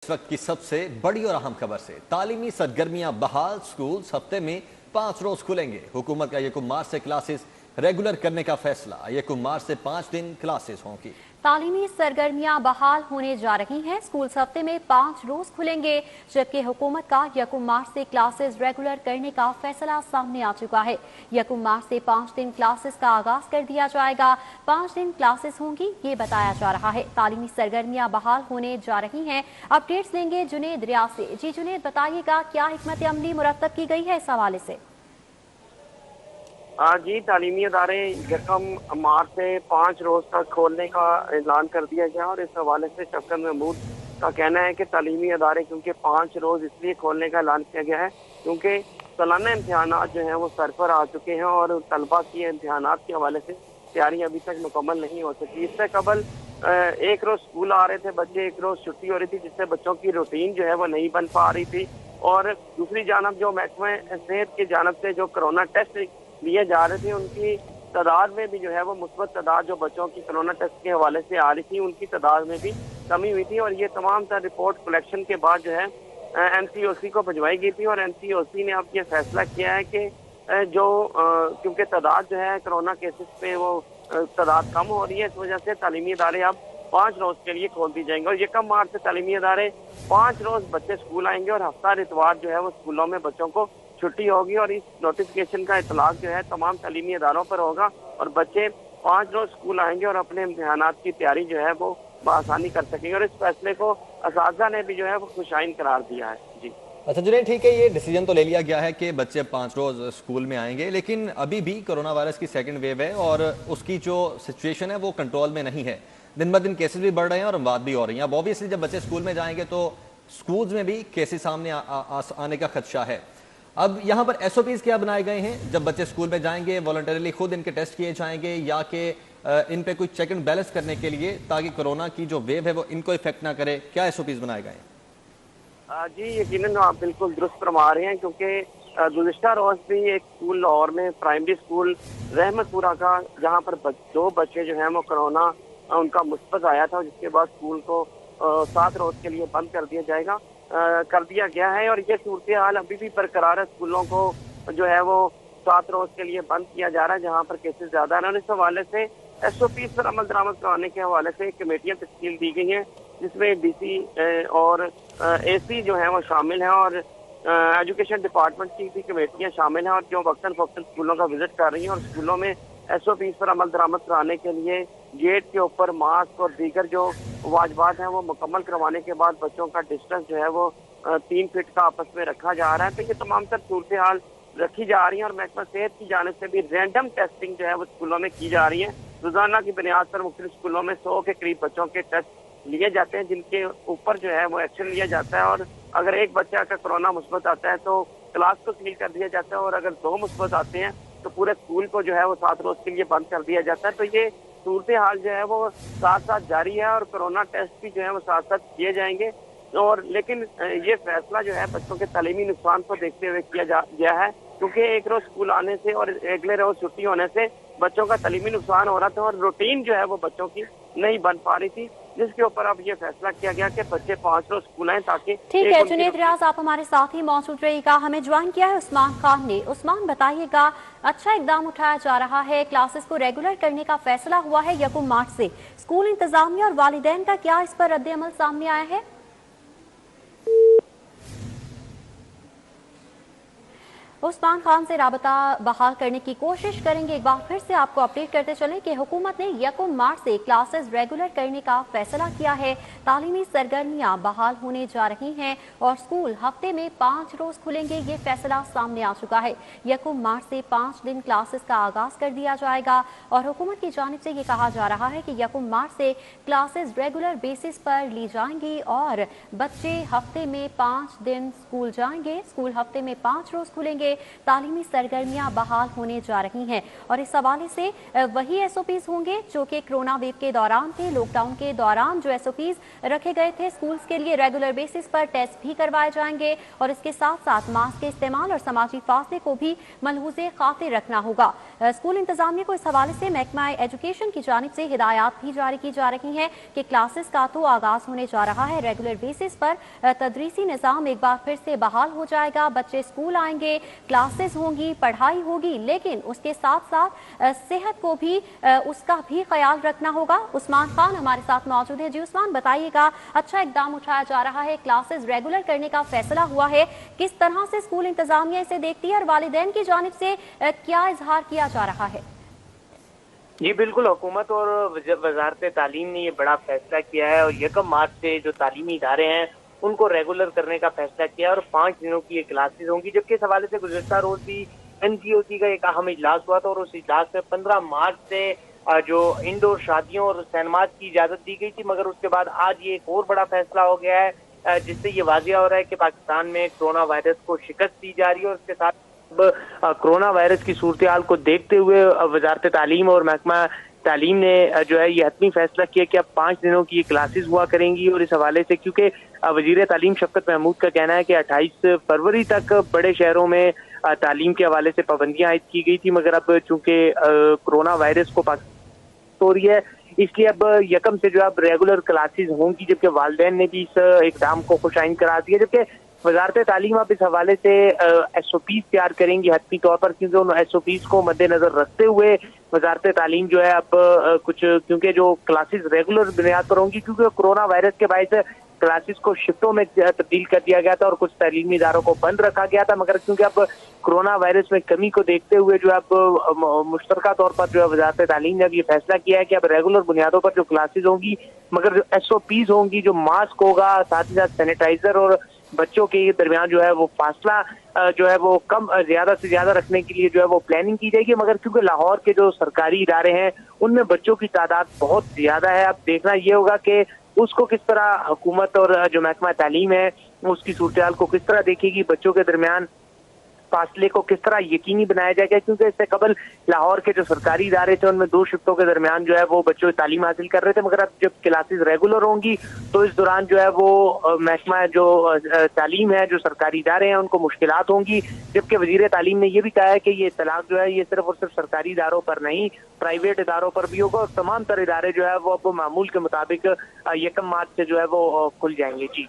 इस वक्त की सबसे बड़ी और अहम खबर से तालीमी सरगर्मियां बहाल। स्कूल हफ्ते में 5 रोज खुलेंगे। हुकूमत का 1 मार्च से क्लासेस रेगुलर करने का फैसला। 1 मार्च से 5 दिन क्लासेस होंगी। तालीमी सरगर्मियां बहाल होने जा रही हैं। स्कूल हफ्ते में 5 रोज खुलेंगे, जबकि हुकूमत का 1 मार्च से क्लासेस रेगुलर करने का फैसला सामने आ चुका है। 1 मार्च से 5 दिन क्लासेस का आगाज कर दिया जाएगा। 5 दिन क्लासेस होंगी, ये बताया जा रहा है। तालीमी सरगर्मियां बहाल होने जा रही हैं। अपडेट्स लेंगे जुनेद रियाज से। जी जुनेद, बताइएगा क्या हिकमत अमली मुरतब की गई है इस हवाले से? जी, तालीमी अदारे 1 मार्च से 5 रोज तक खोलने का ऐलान कर दिया गया और इस हवाले से शफकत महमूद का कहना है कि तालीमी अदारे क्योंकि 5 रोज इसलिए खोलने का ऐलान किया गया है क्योंकि सालाना इम्तिहानात जो हैं वो सर पर आ चुके हैं और तलबा की इम्तिहानात के हवाले से तैयारी अभी तक मुकम्मल नहीं हो सकी। इससे कबल एक रोज स्कूल आ रहे थे बच्चे, एक रोज छुट्टी हो रही थी, जिससे बच्चों की रूटीन जो है वो नहीं बन पा रही थी। और दूसरी जानब जो महकमा सेहत की जानब से जो कोरोना टेस्ट लिए जा रहे थे, उनकी तादाद में भी जो है वो मुस्बत तादाद जो बच्चों की कोरोना टेस्ट के हवाले से आ रही थी, उनकी तादाद में भी कमी हुई थी। और ये तमाम तर रिपोर्ट कलेक्शन के बाद जो है NCOC को भिजवाई गई थी और NCOC ने अब ये फैसला किया है कि जो क्योंकि तादाद जो है कोरोना केसेस पे वो तादाद कम हो रही है, इस वजह से तालीमी इदारे अब 5 रोज के लिए खोल दी जाएंगे। और 1 मार्च से तालीमी इदारे 5 रोज बच्चे स्कूल आएंगे और हफ्ता इतवार जो है वो स्कूलों में बच्चों को छुट्टी होगी। और इस नोटिफिकेशन का इतलाक जो है तमाम तालीमी इदारों पर होगा और बच्चे 5 रोज स्कूल आएंगे और अपने इम्तिहानात की तैयारी जो है वो बआसानी कर सकेंगे। और इस फैसले को असातिज़ा ने भी जो है वो खुशाइन करार दिया है। जी अच्छा जुनेद, ठीक है, ये डिसीजन तो ले लिया गया है कि बच्चे 5 रोज स्कूल में आएंगे, लेकिन अभी भी कोरोना वायरस की सेकंड वेव है और उसकी जो सिचुएशन है वो कंट्रोल में नहीं है। दिन ब दिन केसेस भी बढ़ रहे हैं और अमवात भी हो रही हैं। अब ऑब्वियसली जब बच्चे स्कूल में जाएंगे तो स्कूल्स में भी केसेस सामने आने का खदशा है। अब यहाँ पर SOPs क्या बनाए गए हैं? जब बच्चे स्कूल में जाएंगे वॉलंटरीली खुद इनके टेस्ट किए जाएंगे या कि इन पे कोई चेक एंड बैलेंस करने के लिए ताकि कोरोना की जो वेव है वो इनको इफेक्ट ना करे, क्या SOPs बनाए गए हैं? जी, यकीनन आप बिल्कुल दुरुस्त फरमा रहे हैं क्योंकि गुज़िश्ता रोज भी एक स्कूल लाहौर में प्राइमरी स्कूल रहमतपुरा का, जहाँ पर 2 बच्चे जो हैं वो कोरोना उनका मुस्बत आया था, जिसके बाद स्कूल को 7 रोज के लिए बंद कर दिया गया है। और ये सूरत हाल अभी भी बरकरार है। स्कूलों को जो है वो 7 रोज के लिए बंद किया जा रहा है जहाँ पर केसेस ज्यादा है। और इस हवाले से SOPs पर अमल दरामद कराने के हवाले से कमेटियां तश्कील दी गई हैं, जिसमें DC और AC जो है वो शामिल हैं और एजुकेशन डिपार्टमेंट की भी कमेटियां शामिल हैं और जो वक्तन फक्तन स्कूलों का विजिट कर रही हैं और स्कूलों में SOPs पर अमल दरामद कराने के लिए गेट के ऊपर मास्क और दीगर जो वाजबात हैं वो मुकम्मल करवाने के बाद बच्चों का डिस्टेंस जो है वो 3 फीट का आपस में रखा जा रहा है। तो ये तमाम तर सूरत हाल रखी जा रही है और महकमा सेहत की जानिब से भी रैंडम टेस्टिंग जो है वो स्कूलों में की जा रही है। रोजाना की बुनियाद पर मुख्तलिफ स्कूलों में 100 के करीब बच्चों के टेस्ट लिए जाते हैं, जिनके ऊपर जो है वो एक्शन लिया जाता है। और अगर एक बच्चा का कोरोना मुस्बत आता है तो क्लास को सील कर दिया जाता है और अगर 2 मुस्बत आते हैं तो पूरे स्कूल को जो है वो 7 रोज के लिए बंद कर दिया जाता है। तो ये सूरत हाल जो है वो साथ साथ जारी है और कोरोना टेस्ट भी जो है वो साथ साथ किए जाएंगे। और लेकिन ये फैसला जो है बच्चों के तालीमी नुकसान को देखते हुए किया गया है, क्योंकि एक रोज स्कूल आने से और अगले रोज छुट्टी होने से बच्चों का तालीमी नुकसान हो रहा था और रूटीन जो है वो बच्चों की नहीं बन पा रही थी, जिसके ऊपर अब ये फैसला किया गया कि बच्चे 5 रोज स्कूल आए ताकि। ठीक है जुनेद रियाज, आप हमारे साथ ही मौजूद रहिएगा। हमें ज्वाइन किया है उस्मान खान ने। उस्मान, बताइएगा, अच्छा इकदाम उठाया जा रहा है, क्लासेस को रेगुलर करने का फैसला हुआ है 1 मार्च से। स्कूल इंतजामिया और वालिदैन का क्या इस पर रद्द अमल सामने आया है? उस्मान खान से राबता बहाल करने की कोशिश करेंगे। एक बार फिर से आपको अपडेट करते चलें कि हुकूमत ने 1 मार्च से क्लासेस रेगुलर करने का फैसला किया है। तालीमी सरगर्मियां बहाल होने जा रही हैं और स्कूल हफ्ते में 5 रोज खुलेंगे, ये फैसला सामने आ चुका है। 1 मार्च से 5 दिन क्लासेस का आगाज कर दिया जाएगा और हुकूमत की जानिब से ये कहा जा रहा है कि 1 मार्च से क्लासेस रेगुलर बेसिस पर ली जाएंगी और बच्चे हफ्ते में 5 दिन स्कूल जाएंगे। स्कूल हफ्ते में 5 रोज खुलेंगे से तालीमी सरगर्मियां बहाल होने जा रही हैं और इस हवाले से वही SOPs होंगे जो कि कोरोना वेव के दौरान थे। लॉकडाउन के दौरान जो SOPs रखे गए थे स्कूल्स के लिए रेगुलर बेसिस पर टेस्ट भी करवाए जाएंगे और इसके साथ साथ मास्क के इस्तेमाल और समाजी फासले को भी मलहूज़े खातिर रखना होगा। स्कूल इंतजामिया को इस हवाले से महकमा एजुकेशन की जानिब से हिदायत भी जारी की जा रही हैं कि क्लासेस का तो आगाज होने जा रहा है। रेगुलर बेसिस पर तदरीसी निज़ाम एक बार फिर से बहाल हो जाएगा। बच्चे स्कूल आएंगे, क्लासेस होंगी, पढ़ाई होगी, लेकिन उसके साथ साथ सेहत को भी उसका भी ख्याल रखना होगा। उस्मान खान हमारे साथ मौजूद है। जी उस्मान, बताइएगा, अच्छा इकदाम उठाया जा रहा है, क्लासेस रेगुलर करने का फैसला हुआ है, किस तरह से स्कूल इंतजामिया इसे देखती है और वालिदैन की जानिब से क्या इजहार किया जा रहा है? जी बिल्कुल, हुकूमत और वजारत तालीम ने ये बड़ा फैसला किया है और 1 मार्च से जो तालीमी इदारे हैं उनको रेगुलर करने का फैसला किया है और 5 दिनों की ये क्लासेस होंगी। जबकि इस हवाले से गुज़श्ता रोज भी NCOC का एक अहम इजलास हुआ था और उस इजलास में 15 मार्च से जो इंडोर शादियों और सिनेमाज की इजाजत दी गई थी, मगर उसके बाद आज ये एक और बड़ा फैसला हो गया है जिससे ये वाज़िया हो रहा है कि पाकिस्तान में कोरोना वायरस को शिकस्त दी जा रही है और उसके साथ कोरोना वायरस की सूरत हाल को देखते हुए वजारत तालीम और महकमा तालीम ने जो है ये हतमी फैसला किया कि अब 5 दिनों की क्लासेस हुआ करेंगी। और इस हवाले से क्योंकि वजीर तालीम शफकत महमूद का कहना है कि 28 फरवरी तक बड़े शहरों में तालीम के हवाले से पाबंदियां आयद की गई थी, मगर अब चूंकि कोरोना वायरस को हो रही है इसलिए अब 1 से जो अब रेगुलर क्लासेस होंगी। जबकि वालिदैन ने भी इस इकदाम को खुशाइन करार दिया। जबकि वजारत तालीम अब इस हवाले से SOPs तैयार करेंगी हतमी तौर पर, क्योंकि उन SOPs को मद्देनजर रखते हुए वजारत तालीम जो है अब कुछ, क्योंकि जो क्लासेस रेगुलर बुनियाद पर होंगी, क्योंकि कोरोना वायरस के बायस क्लासेस को शिफ्टों में तब्दील कर दिया गया था और कुछ तालीमी इदारों को बंद रखा गया था, मगर क्योंकि अब कोरोना वायरस में कमी को देखते हुए जो अब मुश्तरका तौर पर जो है वजारत तालीम ने अब ये फैसला किया है कि अब रेगुलर बुनियादों पर जो क्लासेस होंगी, मगर जो SOPs होंगी, जो मास्क होगा, साथ ही साथ सैनिटाइजर और बच्चों के दरमियान जो है वो फासला जो है वो कम ज्यादा से ज्यादा रखने के लिए जो है वो प्लानिंग की जाएगी। मगर क्योंकि लाहौर के जो सरकारी इदारे हैं उनमें बच्चों की तादाद बहुत ज्यादा है। अब देखना ये होगा कि उसको किस तरह हुकूमत और जो महकमा तालीम है उसकी सूरत हाल को किस तरह देखेगी, बच्चों के दरमियान फासले को किस तरह यकीनी बनाया जाएगा। क्योंकि इससे कबल लाहौर के जो सरकारी इदारे थे उनमें 2 शिफ्टों के दरमियान जो है वो बच्चों तालीम हासिल कर रहे थे, मगर अब जब क्लासेस रेगुलर होंगी तो इस दौरान जो है वो महकमा जो तालीम है, जो सरकारी इदारे हैं, उनको मुश्किलात होंगी। जबकि वजीर तालीम ने यह भी कहा है कि ये इतलाक जो है ये सिर्फ और सिर्फ सरकारी इदारों पर नहीं, प्राइवेट इदारों पर भी होगा और तमाम तर इदारे जो है वो अब मामूल के मुताबिक 1 मार्च से जो है वो खुल जाएंगे। जी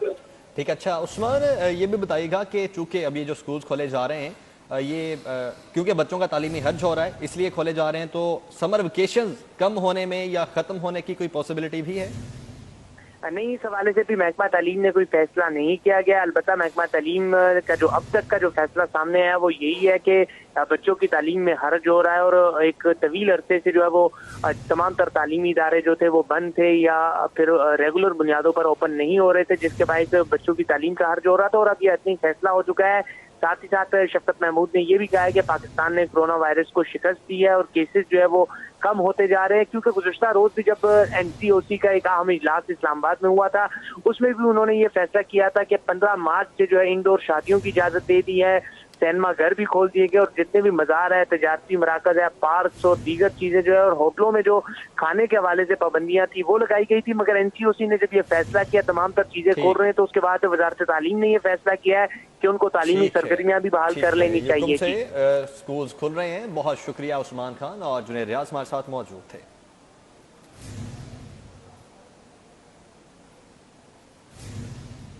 ठीक, अच्छा उस्मान, ये भी बताइएगा कि चूंकि अब ये जो स्कूल्स खोले जा रहे हैं ये क्योंकि बच्चों का तालीमी हज हो रहा है इसलिए खोले जा रहे हैं, तो समर वेकेशंस कम होने में या ख़त्म होने की कोई पॉसिबिलिटी भी है? नहीं, इस हवाले से भी महकमा तालीम ने कोई फैसला नहीं किया गया। अलबत्ता महकमा तालीम का जो अब तक का जो फैसला सामने आया वो यही है कि बच्चों की तालीम में हर्ज हो रहा है और एक तवील अरसे से जो है वो तमाम तर तालीमी इदारे जो थे वो बंद थे या फिर रेगुलर बुनियादों पर ओपन नहीं हो रहे थे, जिसके बायस बच्चों की तालीम का हर्ज हो रहा था। और अब ये इतनी फैसला हो चुका है। साथ ही साथ शफकत महमूद ने यह भी कहा है कि पाकिस्तान ने कोरोना वायरस को शिकस्त दी है और केसेस जो है वो कम होते जा रहे हैं। क्योंकि गुज़श्ता रोज भी जब NCOC का एक अहम इजलास इस्लामाबाद में हुआ था उसमें भी उन्होंने ये फैसला किया था कि 15 मार्च से जो है इंडोर शादियों की इजाजत दे दी है, सिनेमा घर भी खोल दिए गए और जितने भी मज़ार है, तजारती मराकज है, पार्क्स और दीगर चीजें जो है और होटलों में जो खाने के हवाले से पाबंदियां थी वो लगाई गई थी। मगर NCOC ने जब ये फैसला किया तमाम तर चीजें खोल रहे हैं तो उसके बाद वजारत तालीम ने ये फैसला किया है कि उनको तालीमी सरगर्मियां भी बहाल कर लेनी चाहिए। स्कूल्स खुल रहे हैं। बहुत शुक्रिया उस्मान खान और जुनैद रियाज हमारे साथ मौजूद थे।